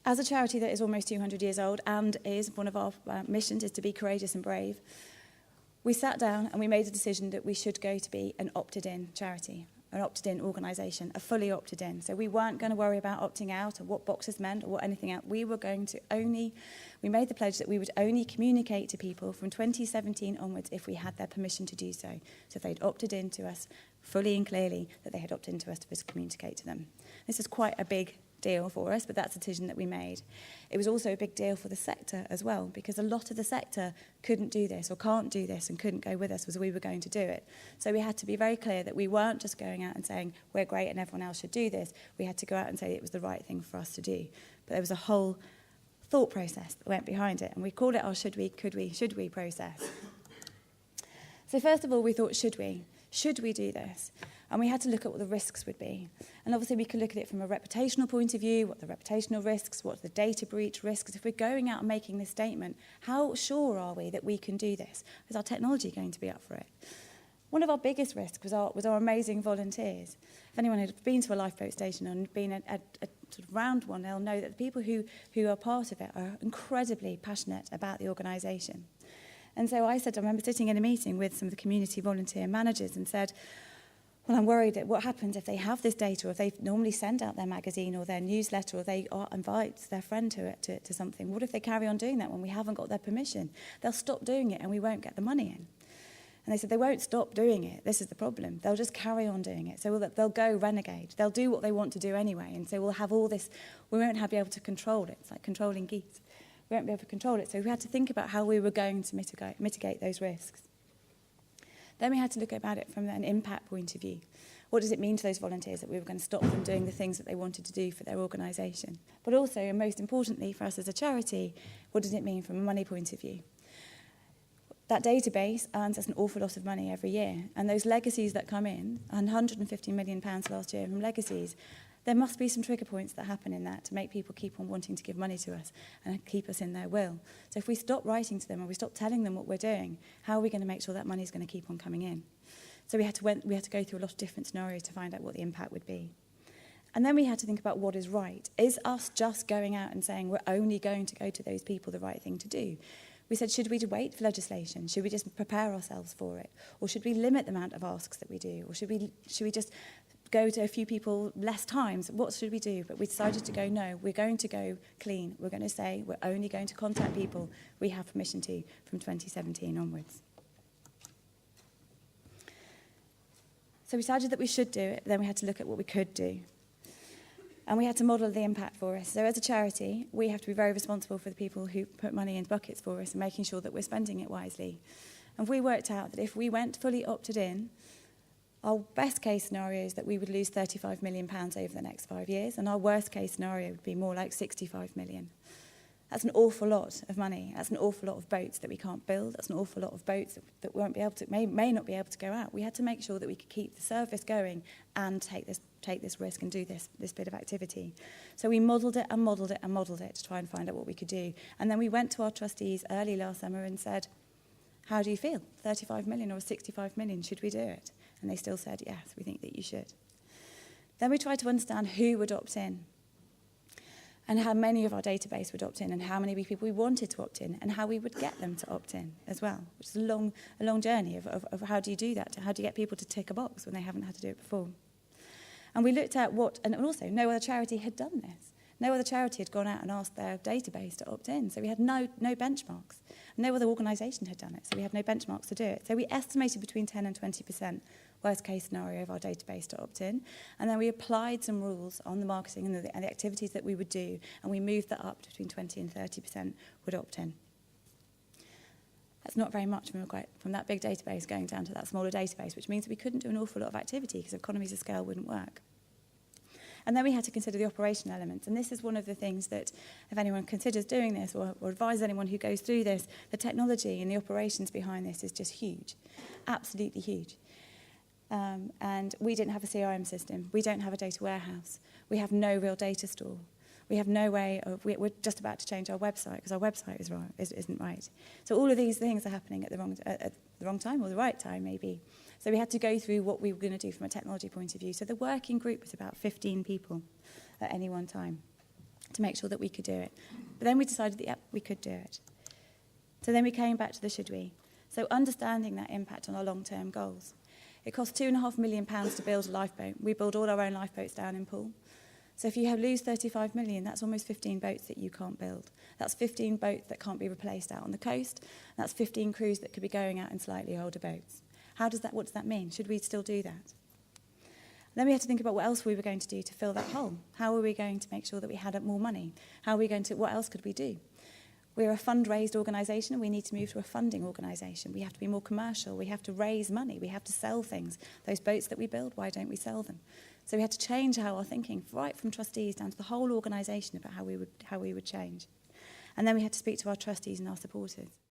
As a charity that is almost 200 years old and is one of our missions is to be courageous and brave, we sat down and we made a decision that we should go to be an opted-in charity, an opted-in organisation, a fully opted-in. So we weren't going to worry about opting out or what boxes meant or what anything else. We made the pledge that we would only communicate to people from 2017 onwards if we had their permission to do so. So if they'd opted in to us fully and clearly, that they had opted into us to communicate to them. This is quite a big deal for us, but that's a decision that we made. It was also a big deal for the sector as well, because a lot of the sector couldn't do this or can't do this and couldn't go with us as we were going to do it. So we had to be very clear that we weren't just going out and saying we're great and everyone else should do this. We had to go out and say it was the right thing for us to do. But there was a whole thought process that went behind it, and we called it our should we, could we, should we process. So first of all, we thought, should we? Should we do this? And we had to look at what the risks would be. And obviously we could look at it from a reputational point of view, what the reputational risks, what the data breach risks. If we're going out and making this statement, how sure are we that we can do this? Is our technology going to be up for it? One of our biggest risks was our amazing volunteers. If anyone had been to a lifeboat station and been at sort of round one, they'll know that the people who are part of it are incredibly passionate about the organisation. And so I remember sitting in a meeting with some of the community volunteer managers and said, well, I'm worried that what happens if they have this data, or if they normally send out their magazine or their newsletter, or they invite their friend to something. What if they carry on doing that when we haven't got their permission? They'll stop doing it and we won't get the money in. And they said they won't stop doing it. This is the problem. They'll just carry on doing it. So they'll go renegade. They'll do what they want to do anyway. And so we'll have all this, we won't be able to control it. It's like controlling geese. We won't be able to control it. So we had to think about how we were going to mitigate those risks. Then we had to look about it from an impact point of view. What does it mean to those volunteers that we were going to stop them doing the things that they wanted to do for their organisation? But also, and most importantly for us as a charity, what does it mean from a money point of view? That database earns us an awful lot of money every year. And those legacies that come in, £150 million last year from legacies, there must be some trigger points that happen in that to make people keep on wanting to give money to us and keep us in their will. So if we stop writing to them and we stop telling them what we're doing, how are we going to make sure that money is going to keep on coming in? So we had to go through a lot of different scenarios to find out what the impact would be. And then we had to think about what is right. Is us just going out and saying we're only going to go to those people the right thing to do? We said, should we wait for legislation? Should we just prepare ourselves for it? Or should we limit the amount of asks that we do? Or should we just go to a few people less times? What should we do? But we decided to go, no, we're going to go clean. We're going to say we're only going to contact people we have permission to from 2017 onwards. So we decided that we should do it, then we had to look at what we could do. And we had to model the impact for us. So as a charity, we have to be very responsible for the people who put money into buckets for us and making sure that we're spending it wisely. And we worked out that if we went fully opted in, our best case scenario is that we would lose £35 million over the next 5 years, and our worst case scenario would be more like £65 million. That's an awful lot of money. That's an awful lot of boats that we can't build. That's an awful lot of boats that won't be able to, may not be able to go out. We had to make sure that we could keep the service going and take this risk and do this bit of activity. So we modelled it and modelled it and modelled it to try and find out what we could do. And then we went to our trustees early last summer and said, how do you feel? 35 million or 65 million, should we do it? And they still said, yes, we think that you should. Then we tried to understand who would opt in and how many of our database would opt in and how many people we wanted to opt in and how we would get them to opt in as well, which is a long journey of how do you do that? How do you get people to tick a box when they haven't had to do it before? And we looked at and also no other charity had done this. No other charity had gone out and asked their database to opt in. So we had no benchmarks. No other organisation had done it, so we had no benchmarks to do it. So we estimated between 10 and 20% worst case scenario of our database to opt in. And then we applied some rules on the marketing and the activities that we would do, and we moved that up to between 20 and 30% would opt in. That's not very much from that big database going down to that smaller database, which means we couldn't do an awful lot of activity because economies of scale wouldn't work. And then we had to consider the operational elements. And this is one of the things that, if anyone considers doing this or advise anyone who goes through this, the technology and the operations behind this is just huge, absolutely huge. And we didn't have a CRM system. We don't have a data warehouse. We have no real data store. We have no way of, we're just about to change our website because our website isn't right. So all of these things are happening at the wrong time or the right time maybe. So we had to go through what we were going to do from a technology point of view. So the working group was about 15 people at any one time. to make sure that we could do it. But then we decided that, yep, we could do it. So then we came back to the should we. So understanding that impact on our long-term goals. It cost £2.5 million to build a lifeboat. We build all our own lifeboats down in Poole. So if you lose 35 million, that's almost 15 boats that you can't build. That's 15 boats that can't be replaced out on the coast. That's 15 crews that could be going out in slightly older boats. What does that mean? Should we still do that? Then we had to think about what else we were going to do to fill that hole. How were we going to make sure that we had more money? What else could we do? We're a fund-raised organisation and we need to move to a funding organisation. We have to be more commercial. We have to raise money. We have to sell things. Those boats that we build, why don't we sell them? So we had to change our thinking, right from trustees down to the whole organisation about how we would change. And then we had to speak to our trustees and our supporters.